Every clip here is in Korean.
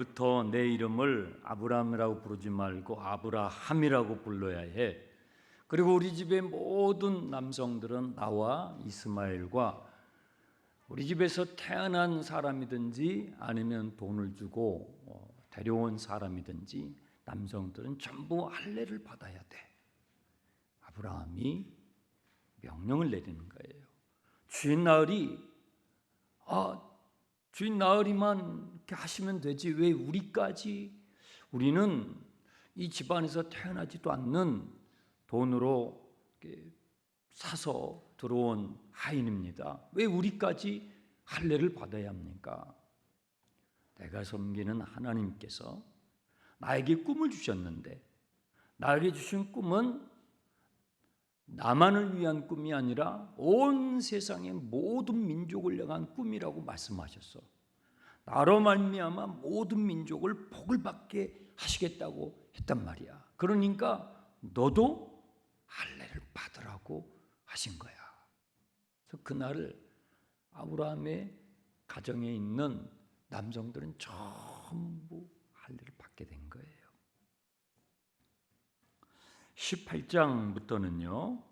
부터 내 이름을 아브라함이라고 부르지 말고 아브라함이라고 불러야 해. 그리고 우리 집의 모든 남성들은 나와 이스마엘과 우리 집에서 태어난 사람이든지 아니면 돈을 주고 데려온 사람이든지 남성들은 전부 할례를 받아야 돼. 아브라함이 명령을 내리는 거예요. 주인 나으리만 이렇게 하시면 되지 왜 우리까지? 우리는 이 집안에서 태어나지도 않는 돈으로 사서 들어온 하인입니다. 왜 우리까지 할례를 받아야 합니까? 내가 섬기는 하나님께서 나에게 꿈을 주셨는데 나에게 주신 꿈은 나만을 위한 꿈이 아니라 온 세상의 모든 민족을 향한 꿈이라고 말씀하셨어. 나로 말미암아 모든 민족을 복을 받게 하시겠다고 했단 말이야. 그러니까 너도 할례를 받으라고 하신 거야. 그래서 그날을 아브라함의 가정에 있는 남성들은 전부 할례를 받게 된 거예요. 18장부터는요,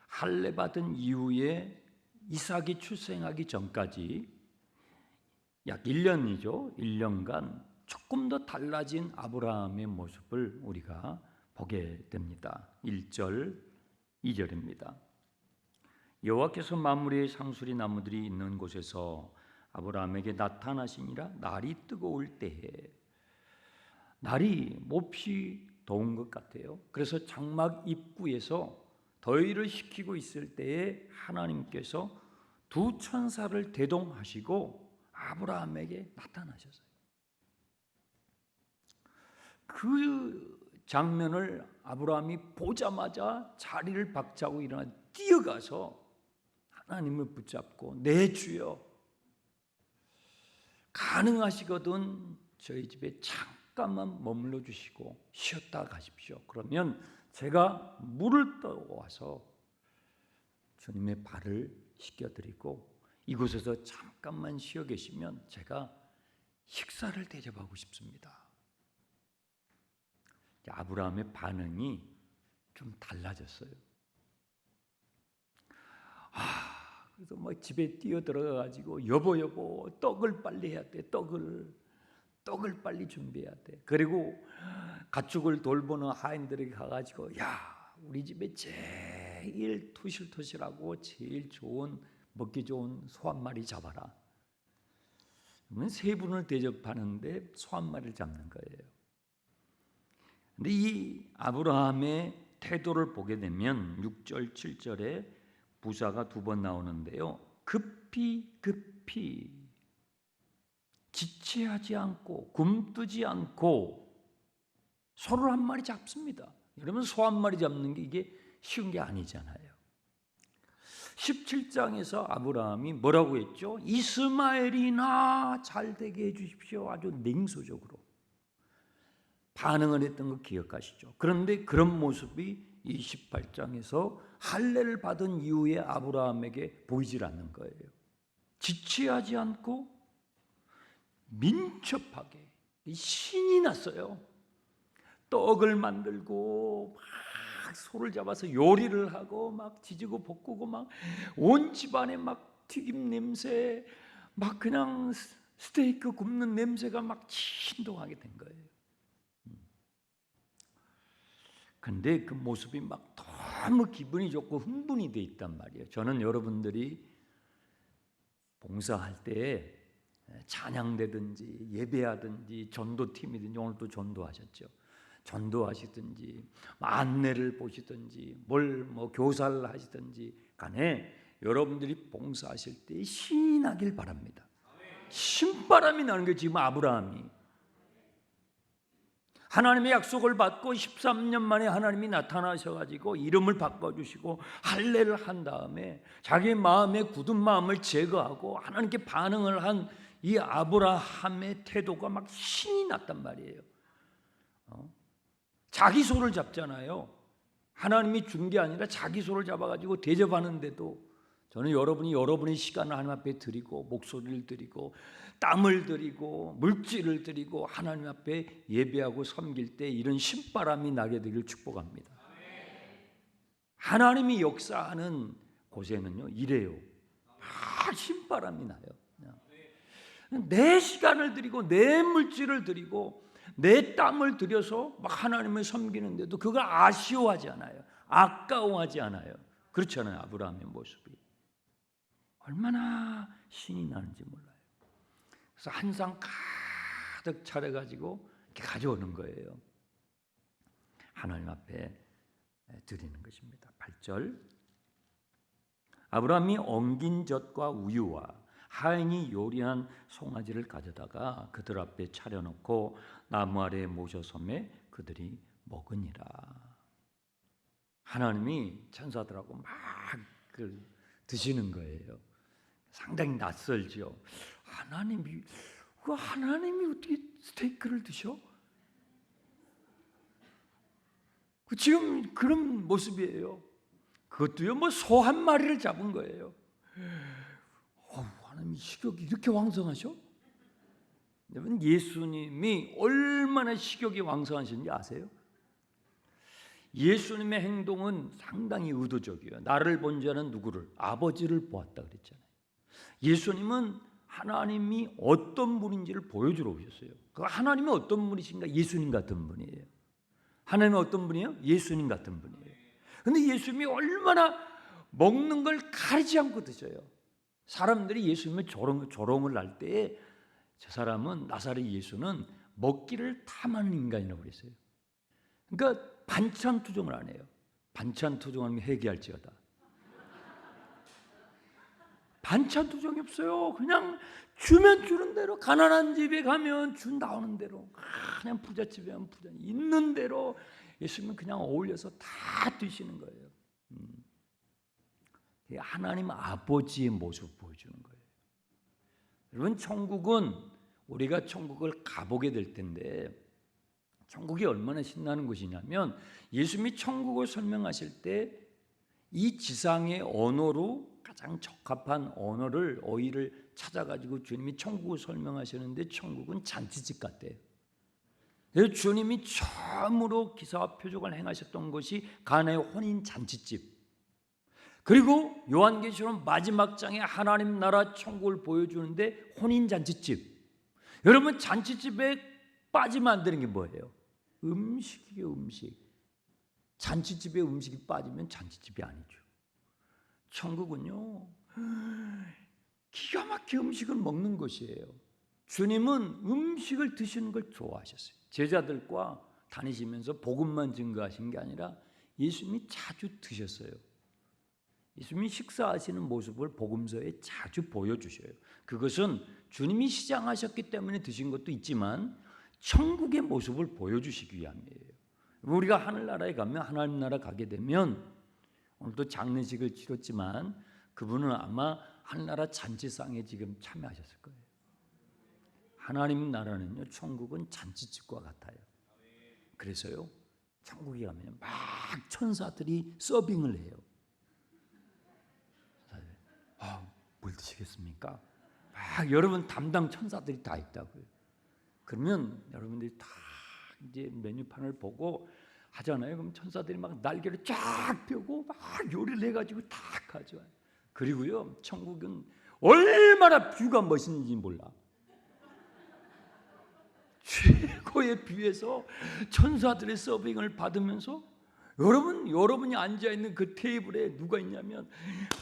할례 받은 이후에 이삭이 출생하기 전까지 약 1년이죠. 1년간 조금 더 달라진 아브라함의 모습을 우리가 보게 됩니다. 1절, 2절입니다. 여호와께서 만물의 상수리 나무들이 있는 곳에서 아브라함에게 나타나시니라. 날이 뜨거울 때에, 날이 몹시 더운 것 같아요. 그래서 장막 입구에서 더위를 식히고 있을 때에 하나님께서 두 천사를 대동하시고 아브라함에게 나타나셨어요. 그 장면을 아브라함이 보자마자 자리를 박차고 일어나 뛰어가서 하나님을 붙잡고 내 주여, 가능하시거든 저희 집에 잠깐만 머물러 주시고 쉬었다 가십시오. 그러면 제가 물을 떠와서 주님의 발을 씻겨드리고 이곳에서 잠깐만 쉬어 계시면 제가 식사를 대접하고 싶습니다. 아브라함의 반응이 좀 달라졌어요. 그래서 막 집에 뛰어 들어가가지고 여보 떡을 빨리 해야 돼. 떡을 빨리 준비해야 돼. 그리고 가축을 돌보는 하인들에게 가가지고 우리 집에 제일 토실토실하고 제일 좋은 먹기 좋은 소 한 마리 잡아라. 그러면 세 분을 대접하는데 소 한 마리를 잡는 거예요. 근데 이 아브라함의 태도를 보게 되면 6절 7절에 부사가 두 번 나오는데요. 급히 지체하지 않고 굼뜨지 않고 소를 한 마리 잡습니다. 여러분, 소 한 마리 잡는 게 이게 쉬운 게 아니잖아요. 17장에서 아브라함이 뭐라고 했죠? 이스마엘이나 잘 되게 해주십시오. 아주 냉소적으로 반응을 했던 거 기억하시죠? 그런데 그런 모습이 28장에서 할례를 받은 이후에 아브라함에게 보이질 않는 거예요. 지체하지 않고 민첩하게 신이 났어요. 떡을 만들고 막 소를 잡아서 요리를 하고 막 지지고 볶고 막 온 집안에 막 튀김 냄새, 막 그냥 스테이크 굽는 냄새가 막 진동하게 된 거예요. 근데 그 모습이 막 너무 기분이 좋고 흥분이 돼 있단 말이에요. 저는 여러분들이 봉사할 때 찬양되든지 예배하든지 전도팀이든지, 오늘 또 전도하셨죠. 전도하시든지 안내를 보시든지 뭐 교사를 하시든지 간에 여러분들이 봉사하실 때 신이 나길 바랍니다. 신바람이 나는 게 지금 아브라함이 하나님의 약속을 받고 13년 만에 하나님이 나타나셔가지고 이름을 바꿔주시고 할례를 한 다음에 자기 마음의 굳은 마음을 제거하고 하나님께 반응을 한 이 아브라함의 태도가 막 신이 났단 말이에요. 자기 소를 잡잖아요. 하나님이 준 게 아니라 자기 소를 잡아가지고 대접하는데도 저는 여러분이 여러분의 시간을 하나님 앞에 드리고 목소리를 드리고 땀을 들이고 물질을 들이고 하나님 앞에 예배하고 섬길 때 이런 신바람이 나게 되길 축복합니다. 하나님이 역사하는 곳에는요 이래요. 신바람이 나요. 내 시간을 들이고 내 물질을 들이고 내 땀을 들여서 막 하나님을 섬기는데도 그걸 아쉬워하지 않아요. 아까워하지 않아요. 그렇잖아요. 아브라함의 모습이 얼마나 신이 나는지 몰라요. 그래서 한 상 가득 차려가지고 이렇게 가져오는 거예요. 하나님 앞에 드리는 것입니다. 8절 아브라함이 엉긴 젖과 우유와 하인이 요리한 송아지를 가져다가 그들 앞에 차려놓고 나무 아래에 모셔 섬에 그들이 먹으니라. 하나님이 천사들하고 막 드시는 거예요. 상당히 낯설죠. 하나님이 어떻게 스테이크를 드셔? 지금 그런 모습이에요. 그것도요, 뭐 소 한 마리를 잡은 거예요. 하나님 식욕이 이렇게 왕성하셔? 여러분 예수님이 얼마나 식욕이 왕성하신지 아세요? 예수님의 행동은 상당히 의도적이에요. 나를 본 자는 누구를? 아버지를 보았다 그랬잖아요. 예수님은 하나님이 어떤 분인지를 보여주러 오셨어요. 그 하나님이 어떤 분이신가? 예수님 같은 분이에요. 하나님은 어떤 분이에요? 예수님 같은 분이에요. 그런데 예수님이 얼마나 먹는 걸 가리지 않고 드셔요. 사람들이 예수님의 조롱을 할 때에 저 사람은 나사렛 예수는 먹기를 탐하는 인간이라고 그랬어요. 그러니까 반찬 투정을 안 해요. 반찬 투정하면 회개할지어다. 반찬 투정이 없어요. 그냥 주면 주는 대로, 가난한 집에 가면 주 나오는 대로, 그냥 부잣집에 가면 부자 있는 대로 예수님은 그냥 어울려서 다 드시는 거예요. 하나님 아버지의 모습을 보여주는 거예요. 여러분 천국은 우리가 천국을 가보게 될 텐데 천국이 얼마나 신나는 곳이냐면 예수님이 천국을 설명하실 때 이 지상의 언어로 가장 적합한 어휘를 찾아가지고 주님이 천국을 설명하시는데 천국은 잔치집 같대요. 그래서 주님이 처음으로 기사와 표적을 행하셨던 것이 가나의 혼인 잔치집. 그리고 요한계시록 마지막 장에 하나님 나라 천국을 보여주는데 혼인 잔치집. 여러분 잔치집에 빠지면 안 되는 게 뭐예요? 음식이에요. 음식. 잔치집에 음식이 빠지면 잔치집이 아니죠. 천국은요 기가 막히게 음식을 먹는 것이에요. 주님은 음식을 드시는 걸 좋아하셨어요. 제자들과 다니시면서 복음만 증거하신 게 아니라 예수님이 자주 드셨어요. 예수님이 식사하시는 모습을 복음서에 자주 보여주셔요. 그것은 주님이 시장하셨기 때문에 드신 것도 있지만 천국의 모습을 보여주시기 위함이에요. 우리가 하늘나라에 가면 하나님 나라 가게 되면 오늘도 장례식을 치렀지만 그분은 아마 하늘나라 잔치상에 지금 참여하셨을 거예요. 하나님 나라는요 천국은 잔치집과 같아요. 그래서요 천국에 가면 막 천사들이 서빙을 해요. 뭘 드시겠습니까? 막 여러분 담당 천사들이 다 있다고요. 그러면 여러분들이 다 이제 메뉴판을 보고 하잖아요. 그럼 천사들이 막 날개를 쫙 펴고 막 요리를 해가지고 다 가져와요. 그리고요 천국은 얼마나 뷰가 멋있는지 몰라. 최고의 뷰에서 천사들의 서빙을 받으면서 여러분이 앉아있는 그 테이블에 누가 있냐면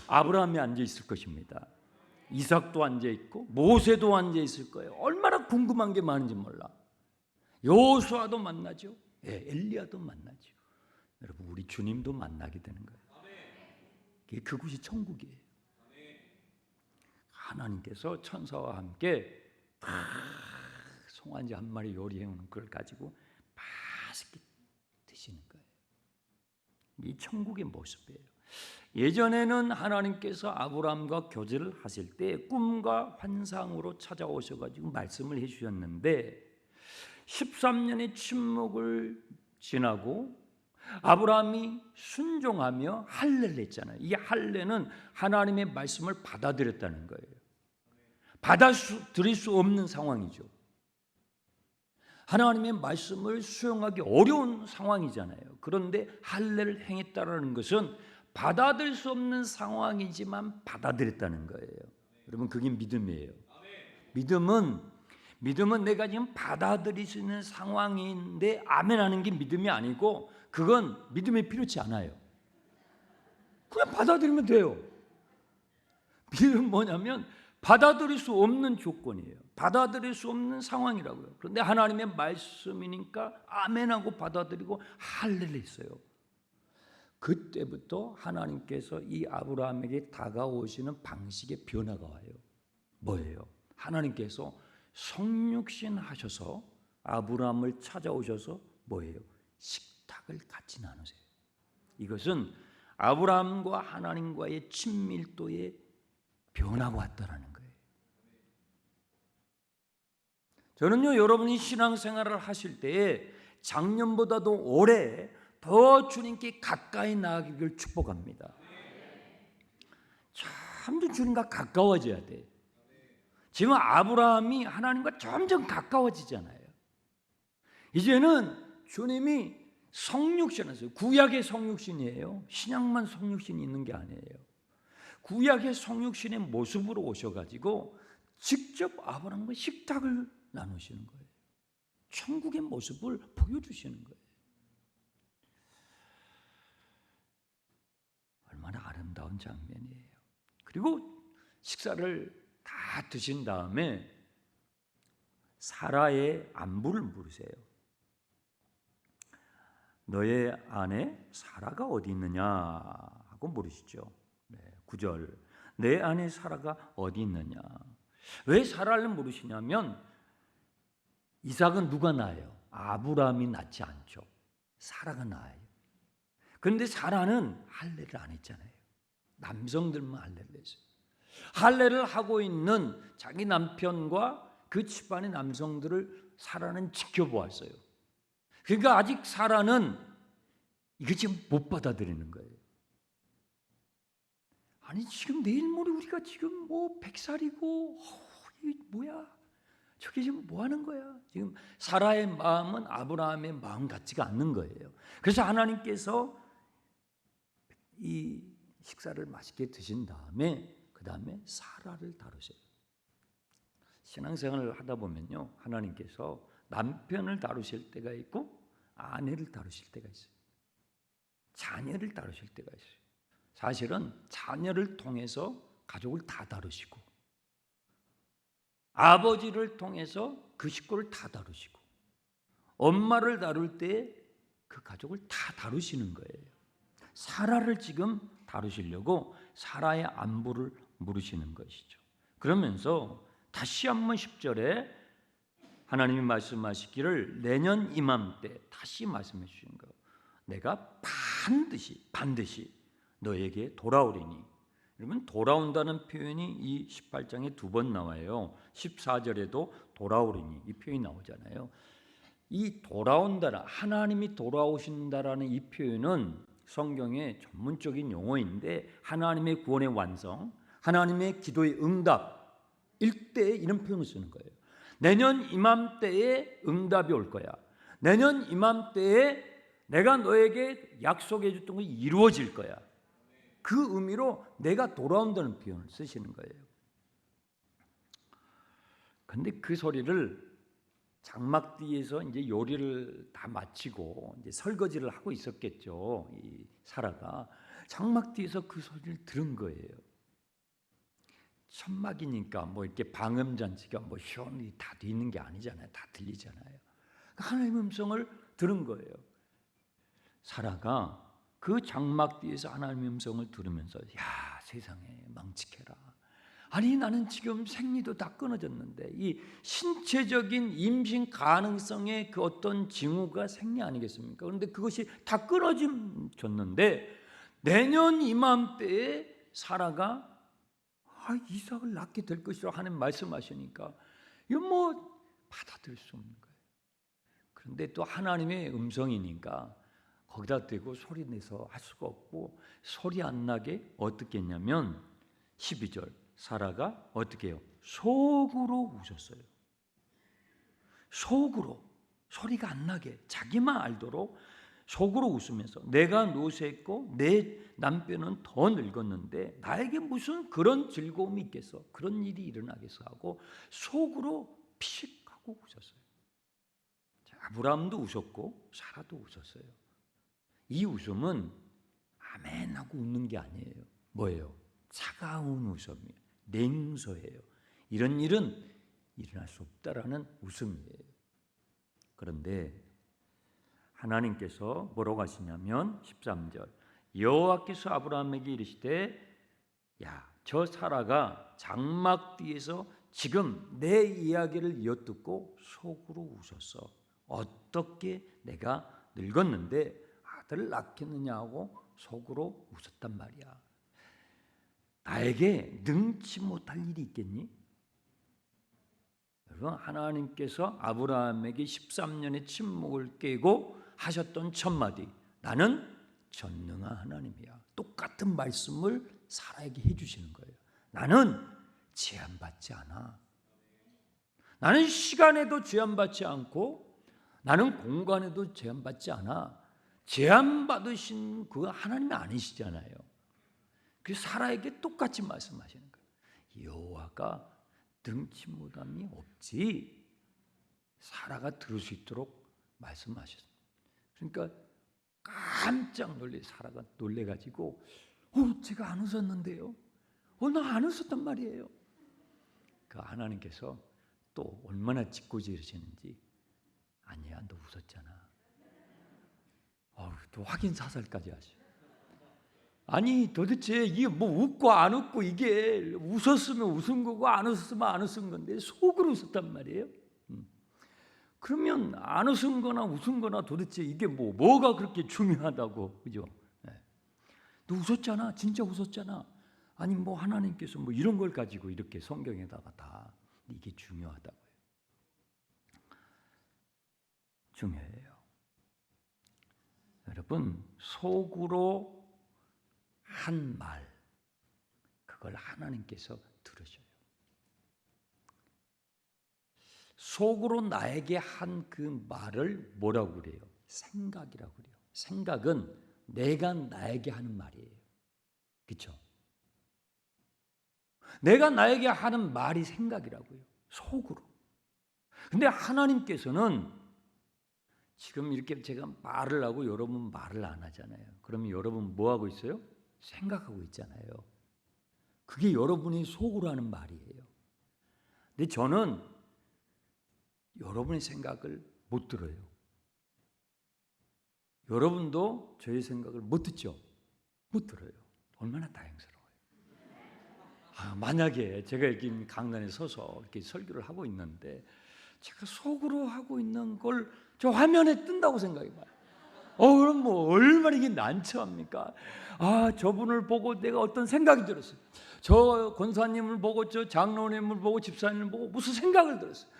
아브라함이 앉아있을 것입니다. 이삭도 앉아있고 모세도 앉아있을 거예요. 얼마나 궁금한 게 많은지 몰라. 여호수아도 만나죠. 엘리야도 만나죠. 여러분 우리 주님도 만나게 되는 거예요. 그곳이 천국이에요. 하나님께서 천사와 함께 송아지 한 마리 요리해오는 걸 가지고 맛있게 드시는 거예요. 이 천국의 모습이에요. 예전에는 하나님께서 아브라함과 교제를 하실 때 꿈과 환상으로 찾아오셔가지고 말씀을 해주셨는데 13년의 침묵을 지나고 아브라함이 순종하며 할례를 했잖아요. 이 할례는 하나님의 말씀을 받아들였다는 거예요. 받아들일 수 없는 상황이죠. 하나님의 말씀을 수용하기 어려운 상황이잖아요. 그런데 할례를 행했다는 것은 받아들일 수 없는 상황이지만 받아들였다는 거예요. 여러분, 그게 믿음이에요. 믿음은 내가 지금 받아들일 수 있는 상황인데 아멘 하는 게 믿음이 아니고, 그건 믿음이 필요치 않아요. 그냥 받아들이면 돼요. 믿음은 뭐냐면 받아들일 수 없는 조건이에요. 받아들일 수 없는 상황이라고요. 그런데 하나님의 말씀이니까 아멘하고 받아들이고 할례를 했어요. 그때부터 하나님께서 이 아브라함에게 다가오시는 방식의 변화가 와요. 뭐예요? 하나님께서 성육신 하셔서 아브라함을 찾아오셔서 뭐예요? 식탁을 같이 나누세요. 이것은 아브라함과 하나님과의 친밀도의 변화가 왔다라는 거예요. 저는요, 여러분이 신앙생활을 하실 때에 작년보다도 올해 더 주님께 가까이 나아가기를 축복합니다. 참 주님과 가까워져야 돼. 지금 아브라함이 하나님과 점점 가까워지잖아요. 이제는 주님이 성육신하세요. 구약의 성육신이에요. 신약만 성육신이 있는 게 아니에요. 구약의 성육신의 모습으로 오셔가지고 직접 아브라함과 식탁을 나누시는 거예요. 천국의 모습을 보여주시는 거예요. 얼마나 아름다운 장면이에요. 그리고 식사를 다 드신 다음에 사라의 안부를 물으세요. 너의 아내 사라가 어디 있느냐 하고 물으시죠. 9절, 내 아내 사라가 어디 있느냐. 왜 사라를 물으시냐면 이삭은 누가 낳아요? 아브라함이 낳지 않죠. 사라가 낳아요. 그런데 사라는 할례를 안 했잖아요. 남성들만 할례를 했어요. 할례를 하고 있는 자기 남편과 그 집안의 남성들을 사라는 지켜보았어요. 그러니까 아직 사라는 이거 지금 못 받아들이는 거예요. 아니 지금 내일 모레 우리가 지금 뭐 100살이고 이게 뭐야? 저게 지금 뭐 하는 거야? 지금 사라의 마음은 아브라함의 마음 같지가 않는 거예요. 그래서 하나님께서 이 식사를 맛있게 드신 다음에 그 다음에 사라를 다루세요. 신앙생활을 하다 보면요, 하나님께서 남편을 다루실 때가 있고 아내를 다루실 때가 있어요. 자녀를 다루실 때가 있어요. 사실은 자녀를 통해서 가족을 다 다루시고 아버지를 통해서 그 식구를 다 다루시고 엄마를 다룰 때 그 가족을 다 다루시는 거예요. 사라를 지금 다루시려고 사라의 안부를 물으시는 것이죠. 그러면서 다시 한번 10절에 하나님이 말씀하시기를 내년 이맘때 다시 말씀해 주시는 거예요. 내가 반드시 너에게 돌아오리니. 여러분, 돌아온다는 표현이 이 18장에 2번 나와요. 14절에도 돌아오리니 이 표현이 나오잖아요. 이 돌아온다라, 하나님이 돌아오신다라는 이 표현은 성경의 전문적인 용어인데 하나님의 구원의 완성, 하나님의 기도의 응답일 때 이런 표현을 쓰는 거예요. 내년 이맘때에 응답이 올 거야. 내년 이맘때에 내가 너에게 약속해 줬던 것이 이루어질 거야. 그 의미로 내가 돌아온다는 표현을 쓰시는 거예요. 근데 그 소리를 장막뒤에서 이제 요리를 다 마치고 이제 설거지를 하고 있었겠죠. 이 사라가 장막뒤에서 그 소리를 들은 거예요. 천막이니까 뭐 이렇게 방음 장치가 뭐 시원히 다 돼 있는 게 아니잖아요. 다 들리잖아요. 하나님의 음성을 들은 거예요. 사라가 그 장막 뒤에서 하나님의 음성을 들으면서 야, 세상에 망측해라. 아니 나는 지금 생리도 다 끊어졌는데 이 신체적인 임신 가능성의 그 어떤 징후가 생리 아니겠습니까? 그런데 그것이 다 끊어졌는데 내년 이맘때에 사라가 이삭을 낳게 될 것이라고 하는 말씀하시니까 이건 뭐 받아들일 수 없는 거예요. 그런데 또 하나님의 음성이니까 거기다 대고 소리 내서 할 수가 없고 소리 안 나게 어떻게 했냐면 12절 사라가 어떻게 해요? 속으로 웃었어요. 속으로, 소리가 안 나게 자기만 알도록 속으로 웃으면서, 내가 노쇠했고 내 남편은 더 늙었는데 나에게 무슨 그런 즐거움이 있겠어, 그런 일이 일어나겠어 하고 속으로 피식 하고 웃었어요. 아브라함도 웃었고 사라도 웃었어요. 이 웃음은 아멘 하고 웃는 게 아니에요. 뭐예요? 차가운 웃음이에요. 냉소해요. 이런 일은 일어날 수 없다라는 웃음이에요. 그런데 하나님께서 뭐라고 하시냐면 13절, 여호와께서 아브라함에게 이르시되, 야, 저 사라가 장막 뒤에서 지금 내 이야기를 엿듣고 속으로 웃었어. 어떻게 내가 늙었는데 아들을 낳겠느냐 하고 속으로 웃었단 말이야. 나에게 능치 못할 일이 있겠니? 여러분, 하나님께서 아브라함에게 13년의 침묵을 깨고 하셨던 첫마디, 나는 전능한 하나님이야. 똑같은 말씀을 사라에게 해주시는 거예요. 나는 제한받지 않아. 나는 시간에도 제한받지 않고 나는 공간에도 제한받지 않아. 제한받으신 그 하나님이 아니시잖아요. 그 사라에게 똑같이 말씀하시는 거예요. 여호와가 능치 못함이 없지. 사라가 들을 수 있도록 말씀하셨습니다. 그러니까 깜짝 사라가 놀래가지고, 제가 안 웃었는데요. 나 안 웃었단 말이에요. 그 하나님께서 또 얼마나 짓궂으시는지, 아니야, 너 웃었잖아. 또 확인 사살까지 하셔. 아니 도대체 이게 뭐 웃고 안 웃고, 이게 웃었으면 웃은 거고 안 웃었으면 안 웃은 건데 속으로 웃었단 말이에요. 그러면 안 웃은 거나 웃은 거나 도대체 이게 뭐가 그렇게 중요하다고, 그죠? 네. 너 웃었잖아, 진짜 웃었잖아. 아니 뭐 하나님께서 뭐 이런 걸 가지고 이렇게 성경에다가 다 이게 중요하다고요. 중요해요. 여러분, 속으로 한 말, 그걸 하나님께서 들으셔요. 속으로 나에게 한 그 말을 뭐라고 그래요? 생각이라고 그래요. 생각은 내가 나에게 하는 말이에요. 그렇죠? 내가 나에게 하는 말이 생각이라고요. 속으로. 근데 하나님께서는 지금 이렇게 제가 말을 하고 여러분 말을 안 하잖아요. 그러면 여러분 뭐 하고 있어요? 생각하고 있잖아요. 그게 여러분이 속으로 하는 말이에요. 근데 저는 여러분의 생각을 못 들어요. 여러분도 저의 생각을 못 듣죠? 못 들어요. 얼마나 다행스러워요. 만약에 제가 이렇게 강단에 서서 이렇게 설교를 하고 있는데 제가 속으로 하고 있는 걸 저 화면에 뜬다고 생각해봐요. 그럼 뭐 얼마나 이게 난처합니까? 저분을 보고 내가 어떤 생각이 들었어요. 저 권사님을 보고, 저 장로님을 보고, 집사님을 보고 무슨 생각을 들었어요.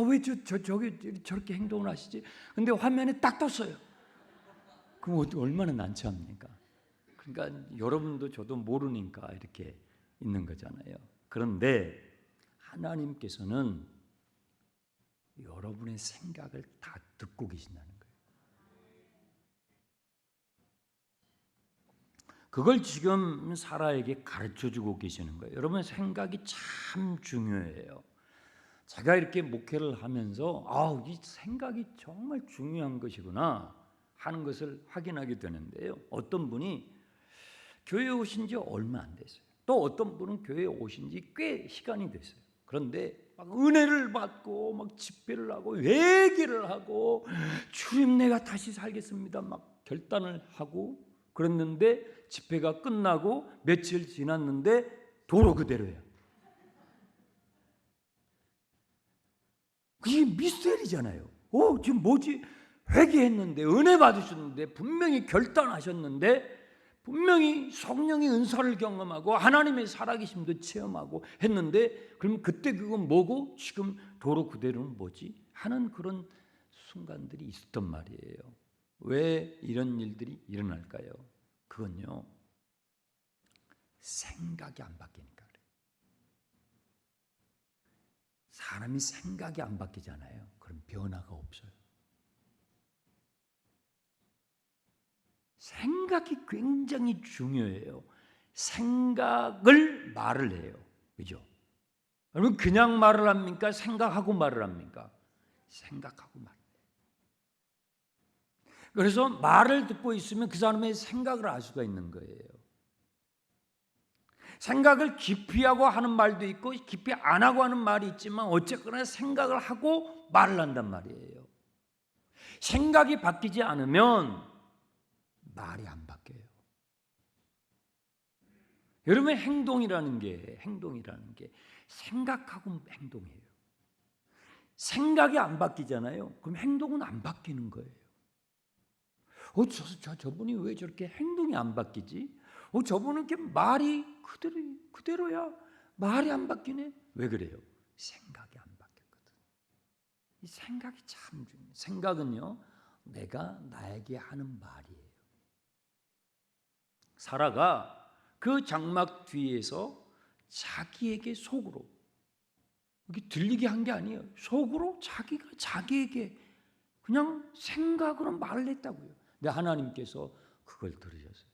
왜 저기 저렇게 행동을 하시지? 근데 화면에 딱 떴어요. 그럼 얼마나 난처합니까? 그러니까 여러분도 저도 모르니까 이렇게 있는 거잖아요. 그런데 하나님께서는 여러분의 생각을 다 듣고 계신다는 거예요. 그걸 지금 사라에게 가르쳐주고 계시는 거예요. 여러분, 생각이 참 중요해요. 제가 이렇게 목회를 하면서 이 생각이 정말 중요한 것이구나 하는 것을 확인하게 되는데요. 어떤 분이 교회에 오신 지 얼마 안 됐어요. 또 어떤 분은 교회에 오신 지 꽤 시간이 됐어요. 그런데 막 은혜를 받고 막 집회를 하고 회개를 하고 주님 내가 다시 살겠습니다 막 결단을 하고 그랬는데 집회가 끝나고 며칠 지났는데 도로 그대로예요. 그게 미스터리잖아요. 지금 뭐지? 회개했는데 은혜 받으셨는데 분명히 결단하셨는데 분명히 성령의 은사를 경험하고 하나님의 살아계심도 체험하고 했는데 그럼 그때 그건 뭐고 지금 도로 그대로는 뭐지? 하는 그런 순간들이 있었단 말이에요. 왜 이런 일들이 일어날까요? 그건요, 생각이 안 바뀌니까 그래요. 사람이 생각이 안 바뀌잖아요. 그럼 변화가 없어요. 생각이 굉장히 중요해요. 생각을 말을 해요. 그죠? 여러분 그냥 말을 합니까? 생각하고 말을 합니까? 생각하고 말. 그래서 말을 듣고 있으면 그 사람의 생각을 알 수가 있는 거예요. 생각을 깊이 하고 하는 말도 있고 깊이 안 하고 하는 말이 있지만 어쨌거나 생각을 하고 말을 한단 말이에요. 생각이 바뀌지 않으면 말이 안 바뀌어요. 여러분의 행동이라는 게 생각하고 행동이에요. 생각이 안 바뀌잖아요. 그럼 행동은 안 바뀌는 거예요. 저분이 왜 저렇게 행동이 안 바뀌지? 저분은 이렇게 말이 그대로야. 말이 안 바뀌네. 왜 그래요? 생각이 안 바뀌었거든. 이 생각이 참 중요해요. 생각은요, 내가 나에게 하는 말이에요. 사라가 그 장막 뒤에서 자기에게 속으로, 이게 들리게 한 게 아니에요. 속으로 자기가 자기에게 그냥 생각으로 말을 했다고요. 근데 하나님께서 그걸 들으셨어요.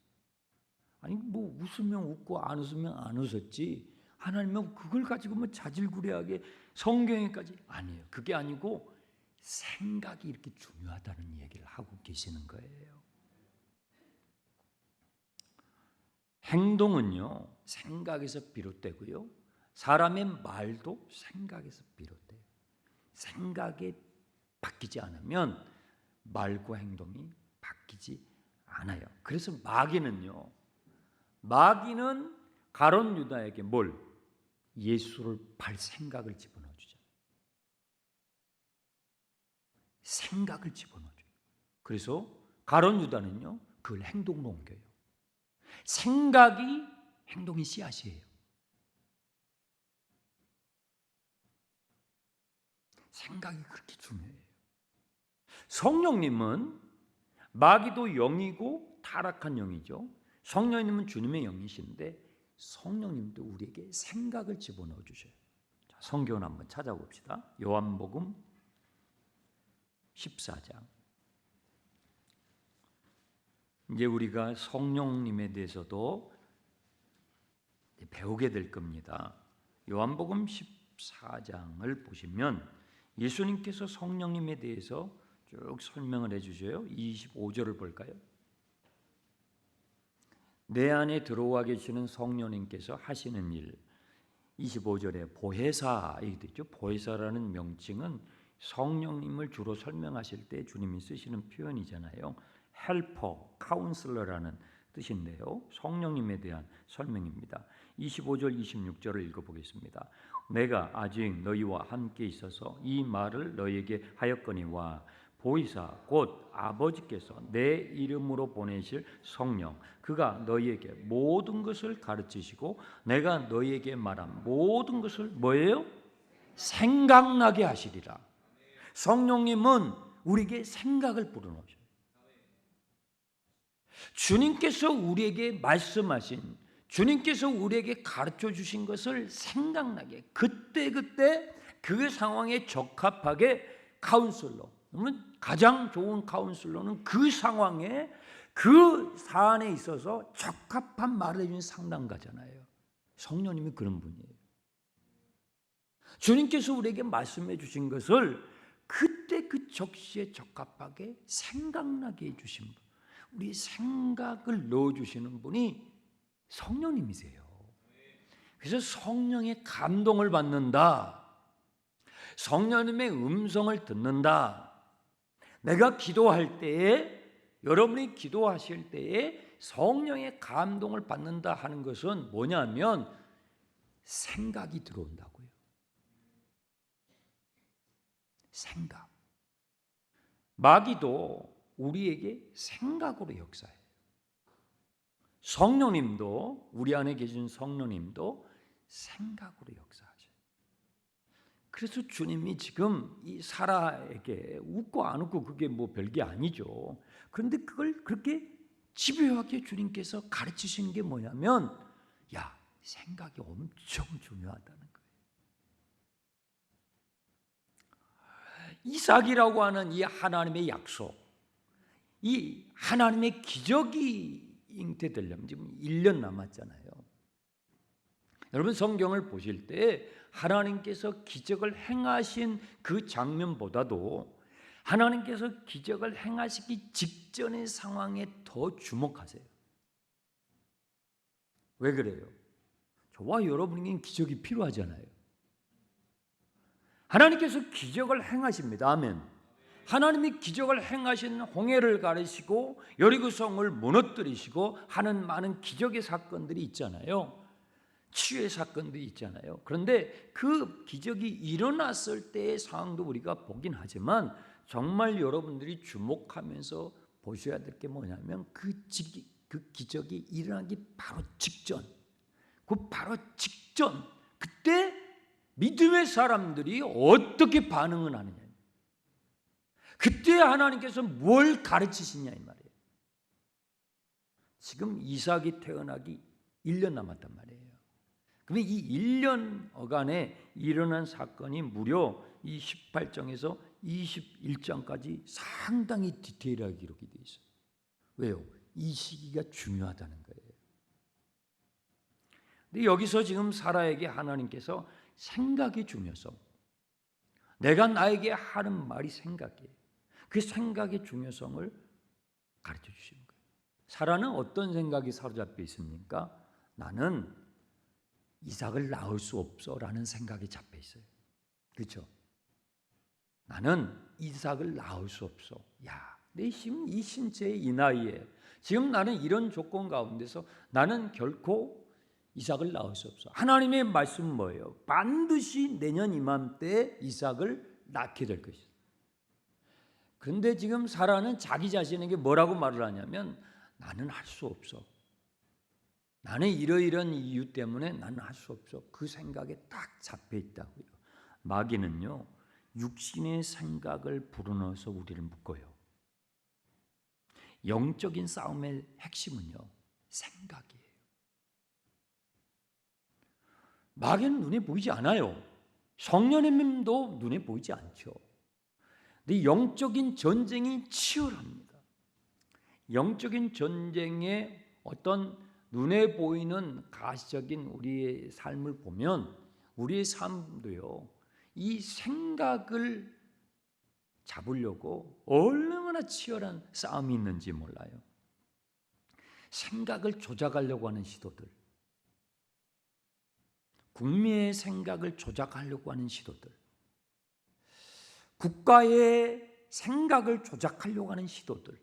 아니 뭐 웃으면 웃고 안 웃으면 안 웃었지. 하나님은 그걸 가지고 뭐 자질구레하게 성경에까지 아니에요. 그게 아니고 생각이 이렇게 중요하다는 얘기를 하고 계시는 거예요. 행동은요 생각에서 비롯되고요. 사람의 말도 생각에서 비롯돼요. 생각이 바뀌지 않으면 말과 행동이 바뀌지 않아요. 그래서 마귀는 가룟 유다에게 뭘? 예수를 팔 생각을 집어넣어 주죠. 생각을 집어넣어 줘요. 그래서 가룟 유다는요 그걸 행동으로 옮겨요. 생각이 행동의 씨앗이에요. 생각이 그렇게 중요해요. 성령님은 마귀도 영이고 타락한 영이죠. 성령님은 주님의 영이신데 성령님도 우리에게 생각을 집어넣어 주셔요. 자, 성경을 한번 찾아봅시다. 요한복음 14장. 이제 우리가 성령님에 대해서도 배우게 될 겁니다. 요한복음 14장을 보시면 예수님께서 성령님에 대해서 쭉 설명을 해주셔요. 25절을 볼까요? 내 안에 들어와 계시는 성령님께서 하시는 일. 25절에 보혜사 이게 있죠. 보혜사라는 명칭은 성령님을 주로 설명하실 때 주님이 쓰시는 표현이잖아요. 헬퍼, 카운슬러라는 뜻인데요. 성령님에 대한 설명입니다. 25절, 26절을 읽어보겠습니다. 내가 아직 너희와 함께 있어서 이 말을 너희에게 하였거니와 보이사 곧 아버지께서 내 이름으로 보내실 성령 그가 너희에게 모든 것을 가르치시고 내가 너희에게 말한 모든 것을 뭐예요? 생각나게 하시리라. 성령님은 우리에게 생각을 불어넣으셔요. 주님께서 우리에게 말씀하신 주님께서 우리에게 가르쳐 주신 것을 생각나게 그때그때 그 상황에 적합하게 카운슬러 가장 좋은 카운슬러는 그 상황에 그 사안에 있어서 적합한 말을 해주는 상담가잖아요. 성령님이 그런 분이에요. 주님께서 우리에게 말씀해 주신 것을 그때 그 적시에 적합하게 생각나게 해주신 분, 우리 생각을 넣어주시는 분이 성령님이세요. 그래서 성령의 감동을 받는다. 성령님의 음성을 듣는다. 내가 기도할 때에 여러분이 기도하실 때에 성령의 감동을 받는다 하는 것은 뭐냐면 생각이 들어온다고요. 생각. 마귀도 우리에게 생각으로 역사해요. 성령님도 우리 안에 계신 성령님도 생각으로 역사하셔요. 그래서 주님이 지금 이 사라에게 웃고 안 웃고 그게 뭐 별게 아니죠. 그런데 그걸 그렇게 집요하게 주님께서 가르치신 게 뭐냐면 야, 생각이 엄청 중요하다는 거예요. 이삭이라고 하는 이 하나님의 약속, 이 하나님의 기적이 잉태되려면 지금 1년 남았잖아요. 여러분 성경을 보실 때 하나님께서 기적을 행하신 그 장면보다도 하나님께서 기적을 행하시기 직전의 상황에 더 주목하세요. 왜 그래요? 저와 여러분에게는 기적이 필요하잖아요. 하나님께서 기적을 행하십니다. 아멘. 하나님이 기적을 행하신 홍해를 가르시고 여리고성을 무너뜨리시고 하는 많은 기적의 사건들이 있잖아요. 치유의 사건들이 있잖아요. 그런데 그 기적이 일어났을 때의 상황도 우리가 보긴 하지만 정말 여러분들이 주목하면서 보셔야 될 게 뭐냐면 그 기적이 일어나기 바로 직전, 그때 믿음의 사람들이 어떻게 반응을 하느냐, 그때 하나님께서 뭘 가르치시냐 이 말이에요. 지금 이삭이 태어나기 1년 남았단 말이에요. 그러면 이 1년간에 일어난 사건이 무려 이 18장에서 21장까지 상당히 디테일하게 기록이 되어 있어요. 왜요? 이 시기가 중요하다는 거예요. 근데 여기서 지금 사라에게 하나님께서 생각의 중요성, 내가 나에게 하는 말이 생각이에요. 그 생각의 중요성을 가르쳐 주시는 거예요. 사라는 어떤 생각이 사로잡혀 있습니까? 나는 이삭을 낳을 수 없어라는 생각이 잡혀 있어요. 그렇죠? 나는 이삭을 낳을 수 없어. 야, 내 지금 이 신체의 이 나이에 지금 나는 이런 조건 가운데서 나는 결코 이삭을 낳을 수 없어. 하나님의 말씀은 뭐예요? 반드시 내년 이맘때 이삭을 낳게 될 것이다. 그런데 지금 사라는 자기 자신에게 뭐라고 말을 하냐면 나는 할 수 없어. 나는 이러이러한 이유 때문에 나는 할 수 없어. 그 생각에 딱 잡혀 있다고요. 마귀는요, 육신의 생각을 불어넣어서 우리를 묶어요. 영적인 싸움의 핵심은요, 생각이에요. 마귀는 눈에 보이지 않아요. 성령님도 눈에 보이지 않죠. 근데 영적인 전쟁이 치열합니다. 영적인 전쟁의 어떤 눈에 보이는 가시적인 우리의 삶을 보면 우리의 삶도요, 이 생각을 잡으려고 얼마나 치열한 싸움이 있는지 몰라요. 생각을 조작하려고 하는 시도들, 국민의 생각을 조작하려고 하는 시도들, 국가의 생각을 조작하려고 하는 시도들,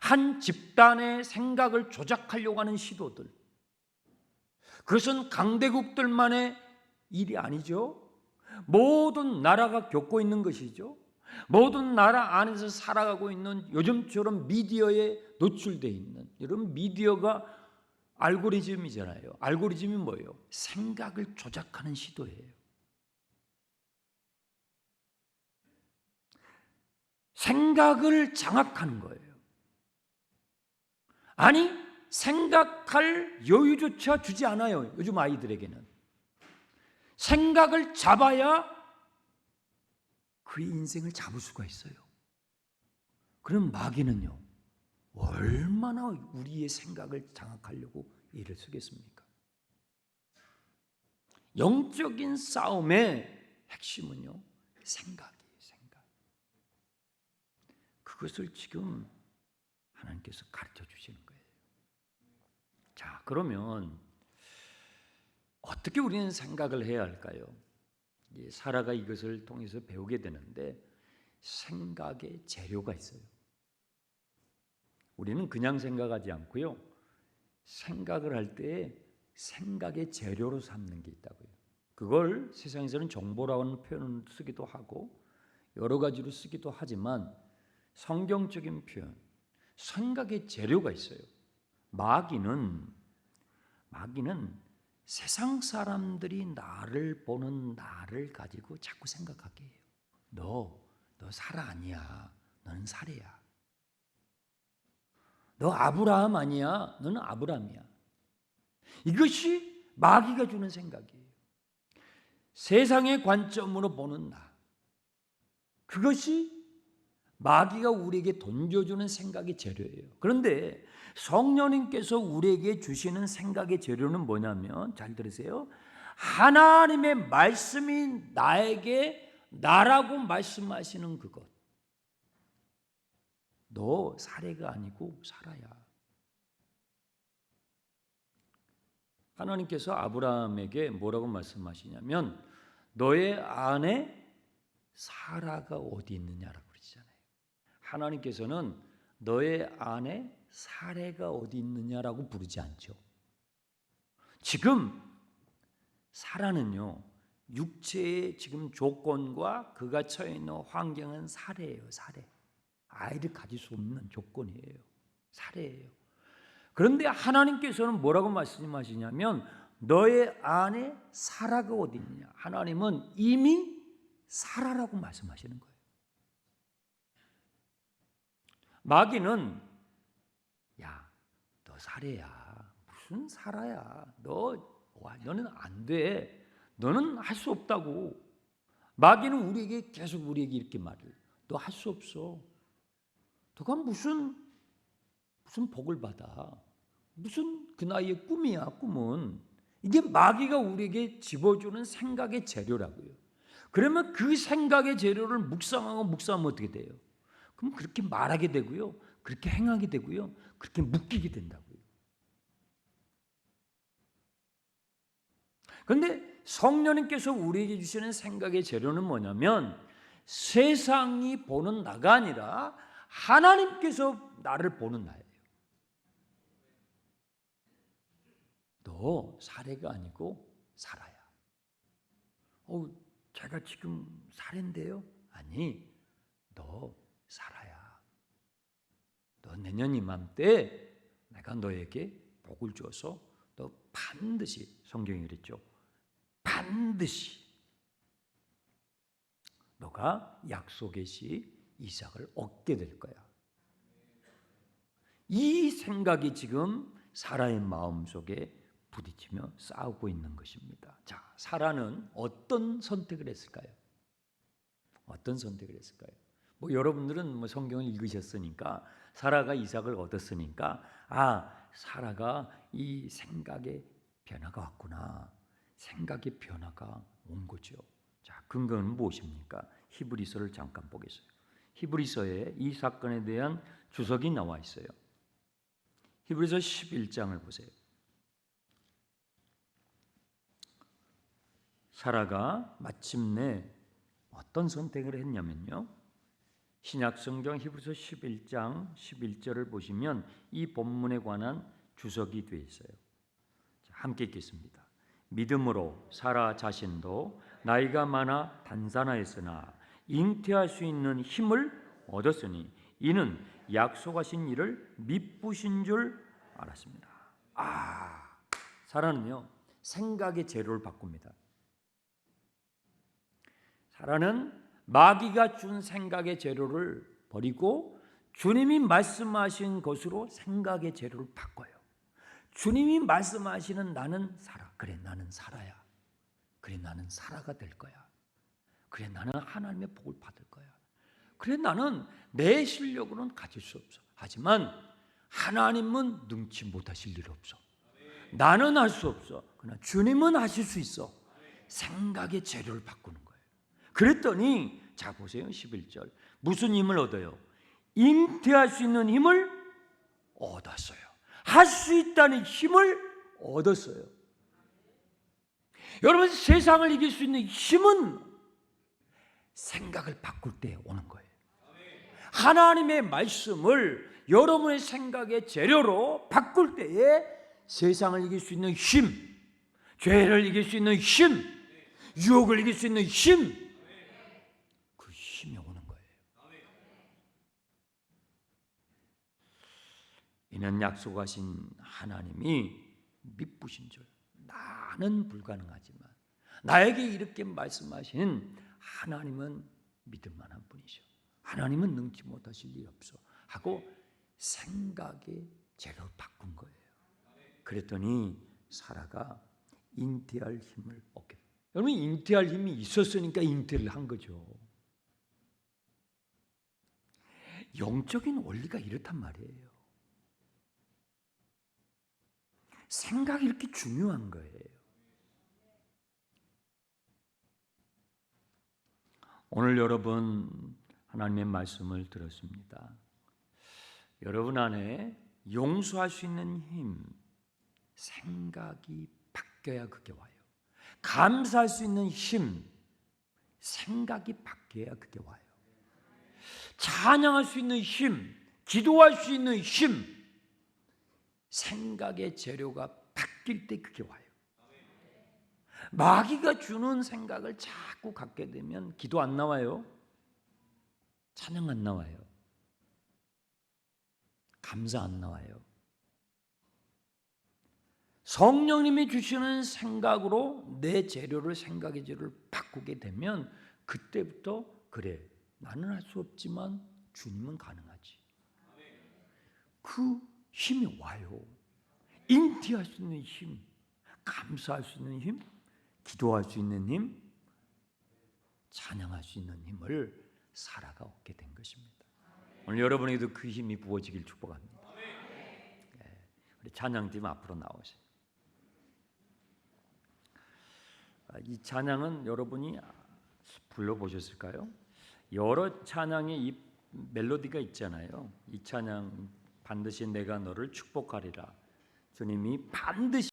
한 집단의 생각을 조작하려고 하는 시도들, 그것은 강대국들만의 일이 아니죠. 모든 나라가 겪고 있는 것이죠. 모든 나라 안에서 살아가고 있는 요즘처럼 미디어에 노출되어 있는, 여러분 미디어가 알고리즘이잖아요. 알고리즘이 뭐예요? 생각을 조작하는 시도예요. 생각을 장악하는 거예요. 아니, 생각할 여유조차 주지 않아요. 요즘 아이들에게는. 생각을 잡아야 그의 인생을 잡을 수가 있어요. 그럼 마귀는요, 얼마나 우리의 생각을 장악하려고 일을 쓰겠습니까? 영적인 싸움의 핵심은요, 생각이에요. 생각. 그것을 지금 하나님께서 가르쳐 주시는 거예요. 자, 그러면 어떻게 우리는 생각을 해야 할까요? 사라가 이것을 통해서 배우게 되는데 생각의 재료가 있어요. 우리는 그냥 생각하지 않고요, 생각을 할 때 생각의 재료로 삼는 게 있다고요. 그걸 세상에서는 정보라는 표현을 쓰기도 하고 여러 가지로 쓰기도 하지만 성경적인 표현, 생각의 재료가 있어요. 마귀는 세상 사람들이 나를 보는 나를 가지고 자꾸 생각하게 해요. 너 사라 아니야. 너는 사례야. 너 아브라함 아니야. 너는 아브라함이야. 이것이 마귀가 주는 생각이에요. 세상의 관점으로 보는 나. 그것이 마귀가 우리에게 던져주는 생각의 재료예요. 그런데 성령님께서 우리에게 주시는 생각의 재료는 뭐냐면, 잘 들으세요. 하나님의 말씀이 나라고 말씀하시는 그것. 너 살해가 아니고 살아야. 하나님께서 아브라함에게 뭐라고 말씀하시냐면, 너의 아내 사라가 어디 있느냐라고 그러잖아요. 하나님께서는 너의 아내 사레가 어디 있느냐라고 부르지 않죠. 지금 사라는요, 육체의 지금 조건과 그가 처해 있는 환경은 사례예요. 사례. 아이를 가질 수 없는 조건이에요. 사례예요. 그런데 하나님께서는 뭐라고 말씀하시냐면, 너의 아내 사라가 어디 있느냐. 하나님은 이미 사라라고 말씀하시는 거예요. 마귀는 야, 너 사례야. 무슨 사라야. 너는 안 돼. 너는 할 수 없다고. 마귀는 우리에게 계속 우리에게 이렇게 말을. 너 할 수 없어. 너가 무슨 복을 받아. 무슨 그 나이의 꿈이야. 꿈은. 이게 마귀가 우리에게 집어주는 생각의 재료라고요. 그러면 그 생각의 재료를 묵상하면 어떻게 돼요? 그럼 그렇게 말하게 되고요. 그렇게 행하게 되고요. 그렇게 묶이게 된다고요. 그런데 성령님께서 우리에게 주시는 생각의 재료는 뭐냐면, 세상이 보는 나가 아니라 하나님께서 나를 보는 나예요. 너 사례가 아니고 살아야. 제가 지금 사례인데요? 아니, 너 살아야. 너 내년 이맘때 내가 너에게 복을 줘서 너 반드시, 성경이 그랬죠. 반드시 너가 약속의 시 이삭을 얻게 될 거야. 이 생각이 지금 사라의 마음속에 부딪히며 싸우고 있는 것입니다. 자, 사라는 어떤 선택을 했을까요? 어떤 선택을 했을까요? 여러분들은 성경을 읽으셨으니까, 사라가 이삭을 얻었으니까, 사라가 이 생각의 변화가 왔구나. 생각의 변화가 온 거죠. 자, 근거는 무엇입니까? 히브리서를 잠깐 보겠어요. 히브리서에 이 사건에 대한 주석이 나와 있어요. 히브리서 11장을 보세요. 사라가 마침내 어떤 선택을 했냐면요, 신약성경 히브리서 11장 11절을 보시면 이 본문에 관한 주석이 되어 있어요. 자, 함께 읽겠습니다. 믿음으로 사라 자신도 나이가 많아 단산하였으나 잉태할 수 있는 힘을 얻었으니 이는 약속하신 일을 미쁘신 줄 알았습니다. 사라는요, 생각의 재료를 바꿉니다. 사라는 마귀가 준 생각의 재료를 버리고 주님이 말씀하신 것으로 생각의 재료를 바꿔요. 주님이 말씀하시는 나는 사라. 그래, 나는 사라야. 그래, 나는 사라가 될 거야. 그래, 나는 하나님의 복을 받을 거야. 그래, 나는 내 실력으로는 가질 수 없어. 하지만 하나님은 능치 못하실 일 없어. 나는 할 수 없어. 그러나 주님은 하실 수 있어. 생각의 재료를 바꾸는 거예요. 그랬더니 자 보세요. 11절. 무슨 힘을 얻어요? 잉태할 수 있는 힘을 얻었어요. 할 수 있다는 힘을 얻었어요. 여러분, 세상을 이길 수 있는 힘은 생각을 바꿀 때 오는 거예요. 하나님의 말씀을 여러분의 생각의 재료로 바꿀 때에 세상을 이길 수 있는 힘, 죄를 이길 수 있는 힘, 유혹을 이길 수 있는 힘, 그 힘이 오는 거예요. 이는 약속하신 하나님이 미쁘신 줄. 나는 불가능하지만 나에게 이렇게 말씀하시는 하나님은 믿을 만한 분이셔. 하나님은 능치 못하실 일 없어 하고 생각의 재료를 바꾼 거예요. 그랬더니 사라가 잉태할 힘을 얻게 돼요. 여러분, 잉태할 힘이 있었으니까 잉태를 한 거죠. 영적인 원리가 이렇단 말이에요. 생각이 이렇게 중요한 거예요. 오늘 여러분 하나님의 말씀을 들었습니다. 여러분 안에 용서할 수 있는 힘, 생각이 바뀌어야 그게 와요. 감사할 수 있는 힘, 생각이 바뀌어야 그게 와요. 찬양할 수 있는 힘, 기도할 수 있는 힘, 생각의 재료가 바뀔 때 그게 와요. 마귀가 주는 생각을 자꾸 갖게 되면 기도 안 나와요. 찬양 안 나와요. 감사 안 나와요. 성령님이 주시는 생각으로 내 재료를, 생각의 재료를 바꾸게 되면 그때부터 그래, 나는 할 수 없지만 주님은 가능하지. 그 힘이 와요. 인티할 수 있는 힘, 감사할 수 있는 힘, 기도할 수 있는 힘, 찬양할 수 있는 힘을 살아가 얻게 된 것입니다. 오늘 여러분에게도 그 힘이 부어지길 축복합니다. 우리 찬양팀 앞으로 나오세요. 이 찬양은 여러분이 불러보셨을까요? 여러 찬양의 이 멜로디가 있잖아요. 이 찬양 반드시 내가 너를 축복하리라. 주님이 반드시